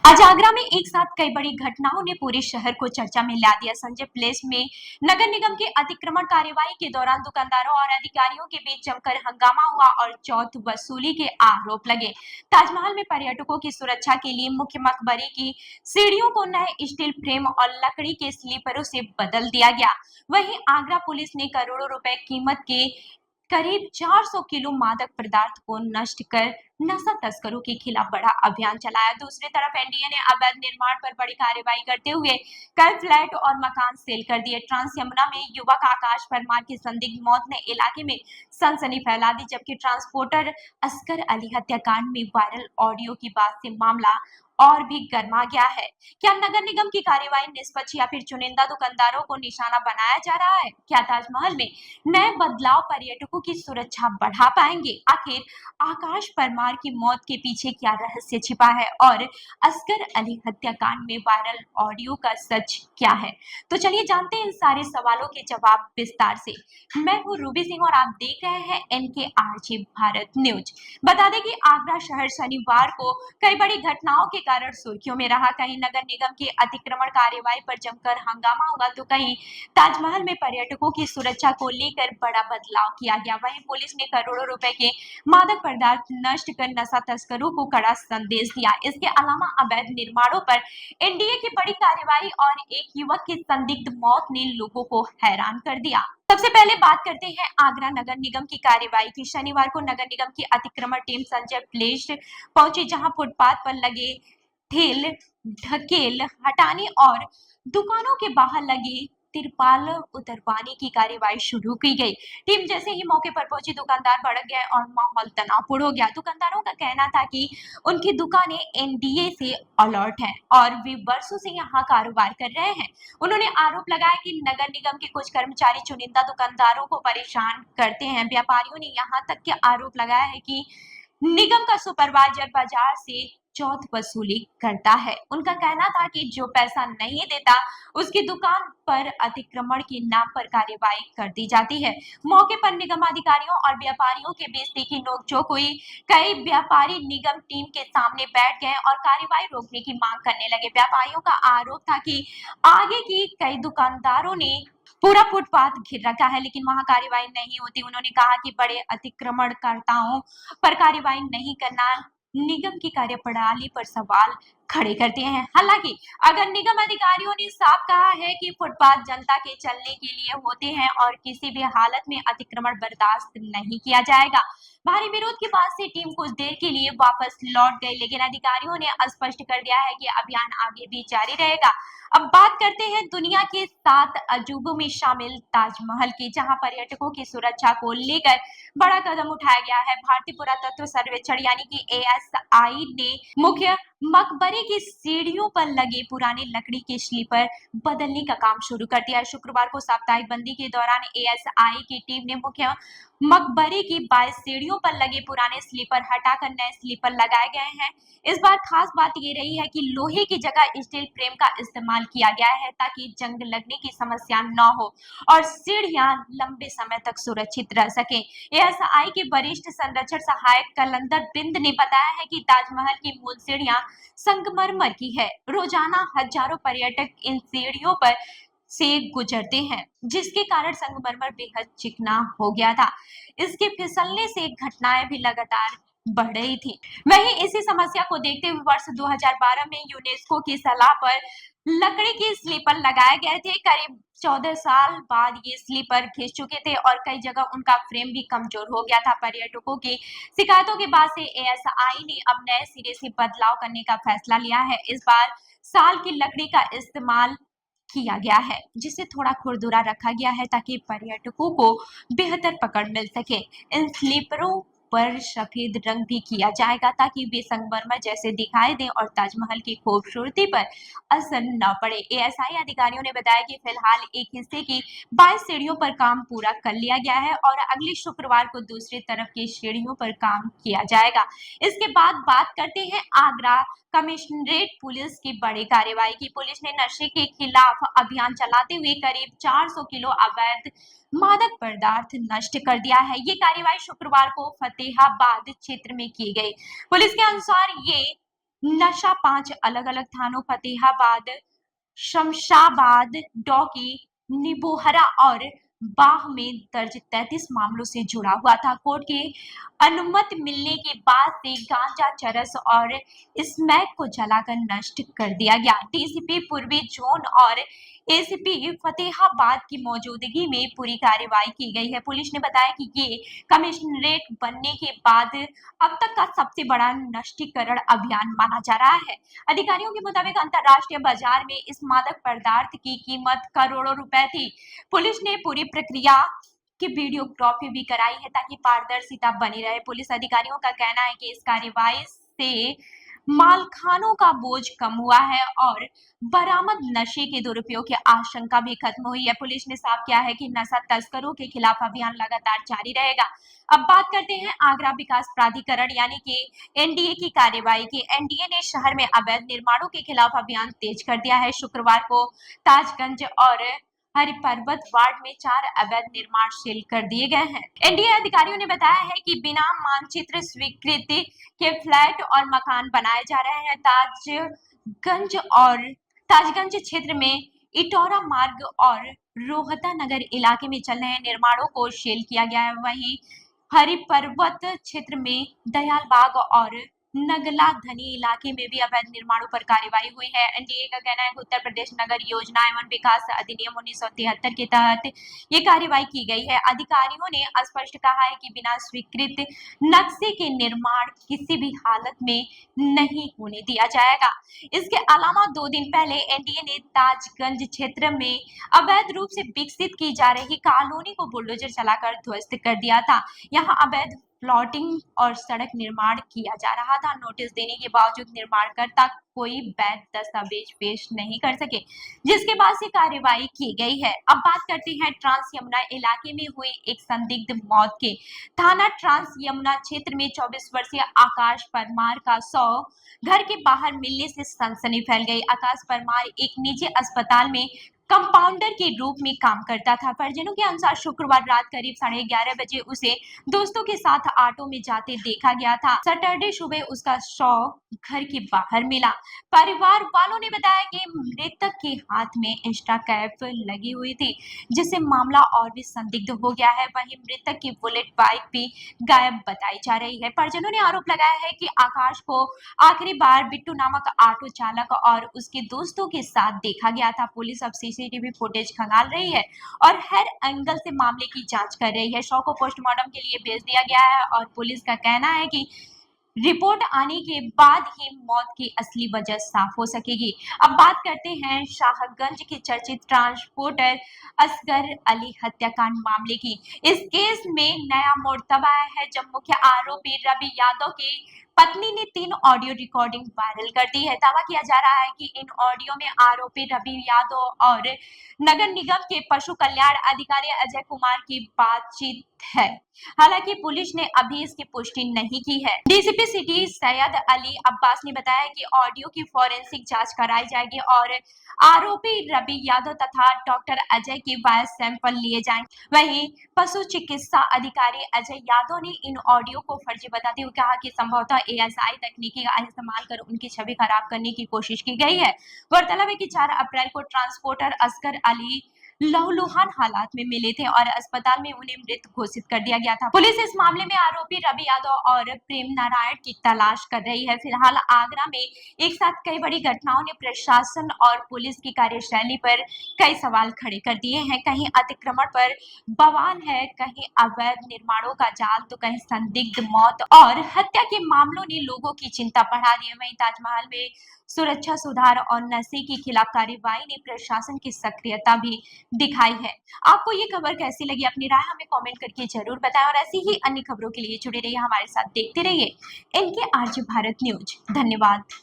आज आगरा में एक साथ कई बड़ी घटनाओं ने पूरे शहर को चर्चा में ला दिया। संजय प्लेस में नगर निगम के अतिक्रमण कार्यवाही के दौरान दुकानदारों और अधिकारियों के बीच जमकर हंगामा हुआ और चौथ वसूली के आरोप लगे। ताजमहल में पर्यटकों की सुरक्षा के लिए मुख्य मकबरे की सीढ़ियों को नए स्टील फ्रेम और लकड़ी के स्लीपरों से बदल दिया गया। वहीं आगरा पुलिस ने करोड़ों रुपए कीमत के करीब 400 किलो मादक पदार्थ को नष्ट कर नशा तस्करों के खिलाफ बड़ा अभियान चलाया। दूसरी तरफ एनडीए ने अवैध निर्माण पर बड़ी कार्रवाई करते हुए कई फ्लैट और मकान सील कर दिए। ट्रांस यमुना में युवक आकाश परमार की संदिग्ध मौत ने इलाके में सनसनी फैला दी, जबकि ट्रांसपोर्टर असगर अली हत्याकांड में वायरल ऑडियो की बात से मामला और भी गर्मा गया है। क्या नगर निगम की कार्रवाई निष्पक्ष या फिर चुनिंदा दुकानदारों को निशाना बनाया जा रहा है? क्या ताजमहल में नए बदलाव पर्यटकों की सुरक्षा बढ़ा पाएंगे? आखिर आकाश परमार की मौत के पीछे क्या रहस्य छिपा है और असगर अली हत्याकांड में वायरल ऑडियो का सच क्या है? तो चलिए जानते हैं इन सारे सवालों के जवाब विस्तार से। मैं हूँ रूबी सिंह और आप देख रहे हैं NKRG भारत न्यूज। बता दें कि आगरा शहर शनिवार को कई बड़ी घटनाओं के कारण सुर्खियों में रहा। कहीं नगर निगम की अतिक्रमण कार्यवाही पर जमकर हंगामा हुआ तो कहीं ताजमहल में पर्यटकों की सुरक्षा को लेकर बड़ा बदलाव किया गया। वहीं पुलिस ने करोड़ों रुपए के मादक पदार्थ नष्ट कर नशा तस्करों को कड़ा संदेश दिया। इसके अलावा अवैध निर्माणों पर एनडीए की बड़ी कार्रवाई और एक युवक की संदिग्ध मौत ने लोगों को हैरान कर दिया। सबसे पहले बात करते हैं आगरा नगर निगम की कार्रवाई की। शनिवार को नगर निगम की अतिक्रमण टीम संजय प्लेस पहुंची, जहां फुटपाथ पर लगे ठेल ढकेल हटाने और दुकानों के बाहर लगे तिरपाल उतरवाने की कार्रवाई शुरू की गई। टीम जैसे ही मौके पर पहुंची, दुकानदार भड़क गए और माहौल तनावपूर्ण हो गया। दुकानदारों का कहना था कि उनकी दुकानें एनडीए से अलर्ट हैं और वे वर्षों से यहां कारोबार कर रहे हैं। उन्होंने आरोप लगाया कि नगर निगम के कुछ कर्मचारी चुनिंदा दुकानदारों को परेशान करते हैं। व्यापारियों ने यहां तक के आरोप लगाया है कि निगम का सुपरवाइजर बाजार से चौथ वसूली करता है। उनका कहना था कि जो पैसा नहीं देता उसकी दुकान पर अतिक्रमण के नाम पर कार्रवाई कर दी जाती है। मौके पर निगम अधिकारियों और व्यापारियों के बीच तीखी नोकझोंक हुई। कई व्यापारी निगम टीम के सामने बैठ गए और कार्रवाई रोकने की मांग करने लगे। व्यापारियों का आरोप था कि आगे की कई दुकानदारों ने पूरा फुटपाथ घिर रखा है, लेकिन वहां कार्रवाई नहीं होती। उन्होंने कहा कि बड़े अतिक्रमणकर्ताओं पर कार्रवाई नहीं करना निगम की कार्यप्रणाली पर सवाल खड़े करते हैं। हालांकि अगर निगम अधिकारियों ने साफ कहा है कि फुटपाथ जनता के चलने के लिए होते हैं और किसी भी हालत में अतिक्रमण बर्दाश्त नहीं किया जाएगा। भारी विरोध के बाद से टीम कुछ देर के लिए वापस लौट गई, लेकिन अधिकारियों ने स्पष्ट कर दिया है कि अभियान आगे भी जारी रहेगा। अब बात करते हैं दुनिया के 7 अजूबों में शामिल ताजमहल की, जहां पर्यटकों की सुरक्षा को लेकर बड़ा कदम उठाया गया है। भारतीय पुरातत्व सर्वेक्षण यानी कि ASI ने मुख्य मकबरे की सीढ़ियों पर लगे पुराने लकड़ी के स्लीपर बदलने का काम शुरू कर दिया है। शुक्रवार को साप्ताहिक बंदी के दौरान ASI की टीम ने मुख्य मकबरे की 22 सीढ़ियों पर लगे पुराने स्लीपर हटाकर नए स्लीपर लगाए गए हैं। इस बार खास बात ये रही है कि लोहे की जगह स्टील फ्रेम का इस्तेमाल किया गया है ताकि जंग लगने की समस्या न हो और सीढ़ियां लंबे समय तक सुरक्षित रह सकें। ASI के वरिष्ठ संरक्षण सहायक कलंदर बिंद ने बताया है कि ताजमहल की मूल सीढ़ियां संगमरमर की है। रोजाना हजारों पर्यटक इन सीढ़ियों पर से गुजरते हैं, जिसके कारण संगमरमर बेहद चिकना हो गया था। इसके फिसलने से घटनाएं भी लगातार बढ़ रही थी। वहीं इसी समस्या को देखते हुए वर्ष 2012 में यूनेस्को की सलाह पर लकड़ी के स्लीपर लगाए गए थे। करीब 14 साल बाद ये स्लीपर घिस चुके थे और कई जगह उनका फ्रेम भी कमजोर हो गया था। पर्यटकों की शिकायतों के बाद से ASI ने अब नए सिरे से बदलाव करने का फैसला लिया है। इस बार साल की लकड़ी का इस्तेमाल किया गया है, जिसे थोड़ा खुरदुरा रखा गया है ताकि पर्यटकों को बेहतर पकड़ मिल सके। इन स्लीपरों पर सफेद रंग भी किया जाएगा ताकि वे संगमरमर जैसे दिखाई दें और ताजमहल की खूबसूरती पर असर न पड़े। ASI अधिकारियों ने बताया कि फिलहाल एक हिस्से की 22 सीढ़ियों पर काम पूरा कर लिया गया है और अगले शुक्रवार को दूसरी तरफ की सीढ़ियों पर काम किया जाएगा। इसके बाद बात करते हैं आगरा कमिश्नरेट पुलिस की बड़ी कार्रवाई की। पुलिस ने नशे के खिलाफ अभियान चलाते हुए करीब 400 किलो अवैध मादक पदार्थ नष्ट कर दिया है। ये कार्रवाई शुक्रवार को फतेहाबाद क्षेत्र में की गई। पुलिस के अनुसार ये नशा 5 अलग अलग थानों फतेहाबाद, शमशाबाद, डौकी, निबोहरा और बाह में दर्ज 33 मामलों से जुड़ा हुआ था। कोर्ट के अनुमति मिलने के बाद से गांजा, चरस और स्मैक को जलाकर नष्ट कर दिया गया। डीसीपी पूर्वी जोन और एसीपी फतेहाबाद की मौजूदगी में पूरी कार्रवाई की गई है। पुलिस ने बताया कि ये कमिश्नरेट बनने के बाद अब तक का सबसे बड़ा नष्टीकरण अभियान माना जा रहा है। अधिकारियों के मुताबिक अंतरराष्ट्रीय बाजार में इस मादक पदार्थ की कीमत करोड़ों रुपए थी। पुलिस ने पूरी प्रक्रिया की वीडियोग्राफी भी कराई है ताकि पारदर्शिता बनी रहे। पुलिस अधिकारियों का कहना है कि इस कार्रवाई से मालखानों का बोझ कम हुआ है और बरामद नशे के दुरुपयोग की आशंका भी खत्म हुई है। पुलिस ने साफ किया है कि नशा तस्करों के खिलाफ अभियान लगातार जारी रहेगा। अब बात करते हैं आगरा विकास प्राधिकरण यानी कि एनडीए की कार्रवाई की। एनडीए ने शहर में अवैध निर्माणों के खिलाफ अभियान तेज कर दिया है। शुक्रवार को ताजगंज और हरिपर्वत वार्ड में 4 अवैध निर्माण सील कर दिए गए हैं। एनडीए अधिकारियों ने बताया है कि बिना मानचित्र स्वीकृति के फ्लैट और मकान बनाए जा रहे हैं। ताजगंज क्षेत्र में इटौरा मार्ग और रोहता नगर इलाके में चल रहे निर्माणों को सील किया गया है। वहीं हरिपर्वत क्षेत्र में दयाल बाग और नगला धनी इलाके में भी अवैध निर्माणों पर कार्रवाई हुई है। एनडीए का कहना है कि उत्तर प्रदेश नगर योजना एवं विकास अधिनियम 1973 के तहत ये कार्रवाई की गई है। अधिकारियों ने स्पष्ट कहा है कि बिना स्वीकृत नक्शे के निर्माण किसी भी हालत में नहीं होने दिया जाएगा। इसके अलावा 2 दिन पहले एनडीए ने ताजगंज क्षेत्र में अवैध रूप से विकसित की जा रही कॉलोनी को बुलडोजर चलाकर ध्वस्त कर दिया था। यहाँ अवैध प्लॉटिंग और सड़क निर्माण किया जा रहा था। नोटिस देने के बावजूद निर्माणकर्ता कोई वैध दस्तावेज पेश नहीं कर सके, जिसके बाद से कार्रवाई की गई है। अब बात करते हैं ट्रांस यमुना इलाके में हुई एक संदिग्ध मौत के। थाना ट्रांस यमुना क्षेत्र में 24 वर्षीय आकाश परमार का शव घर के बाहर मिलने से सनसनी फैल गई। आकाश परमार एक निजी अस्पताल में कंपाउंडर के रूप में काम करता था। परिजनों के अनुसार शुक्रवार रात करीब 11:30 बजे उसे दोस्तों के साथ ऑटो में जाते देखा गया था। सैटरडे सुबह उसका शव घर के बाहर मिला। परिवार वालों ने बताया कि मृतक के हाथ में इंस्टा कैप लगी हुई थी, जिससे मामला और भी संदिग्ध हो गया है। वहीं मृतक की बुलेट बाइक भी गायब बताई जा रही है। परिजनों ने आरोप लगाया है कि आकाश को आखिरी बार बिट्टू नामक ऑटो चालक और उसके दोस्तों के साथ देखा गया था। पुलिस अब सीसीटीवी फुटेज खंगाल रही है और हर एंगल से मामले की जांच कर रही है। शव को पोस्टमार्टम के लिए भेज दिया गया है और पुलिस का कहना है कि रिपोर्ट आने के बाद ही मौत की असली वजह साफ हो सकेगी। अब बात करते हैं शाहगंज के चर्चित ट्रांसपोर्टर असगर अली हत्याकांड मामले की। इस केस में नया मोड़ तब आया है जब मुख्य आरोपी रवि यादव की पत्नी ने 3 ऑडियो रिकॉर्डिंग वायरल कर दी है। दावा किया जा रहा है कि इन ऑडियो में आरोपी रवि यादव और नगर निगम के पशु कल्याण अधिकारी अजय कुमार की बातचीत है। हालांकि पुलिस ने अभी इसकी पुष्टि नहीं की है। डीसीपी सिटी सैयद अली अब्बास ने बताया कि ऑडियो की फॉरेंसिक जांच कराई जाएगी और आरोपी रवि यादव तथा डॉक्टर अजय के वॉइस सैंपल लिए जाएंगे। वहीं पशु चिकित्सा अधिकारी अजय यादव ने इन ऑडियो को फर्जी बताते हुए कहा कि संभवतः एएसआई तकनीकी का इस्तेमाल कर उनकी छवि खराब करने की कोशिश की गई है। गौरतलब है कि 4 अप्रैल को ट्रांसपोर्टर असगर अली लहूलुहान हालात में मिले थे और अस्पताल में उन्हें मृत घोषित कर दिया गया था। पुलिस इस मामले में आरोपी रवि यादव और प्रेम नारायण की तलाश कर रही है। फिलहाल आगरा में एक साथ कई बड़ी घटनाओं ने प्रशासन और पुलिस की कार्यशैली पर कई सवाल खड़े कर दिए हैं। कहीं अतिक्रमण पर बवाल है, कहीं अवैध निर्माणों का जाल, तो कहीं संदिग्ध मौत और हत्या के मामलों ने लोगों की चिंता बढ़ा दी है। वहीं ताजमहल में सुरक्षा सुधार और नशे के खिलाफ कार्रवाई ने प्रशासन की सक्रियता भी दिखाई है। आपको ये खबर कैसी लगी? अपनी राय हमें कमेंट करके जरूर बताएं और ऐसी ही अन्य खबरों के लिए जुड़े रहिए हमारे साथ। देखते रहिए इनके आज भारत न्यूज। धन्यवाद।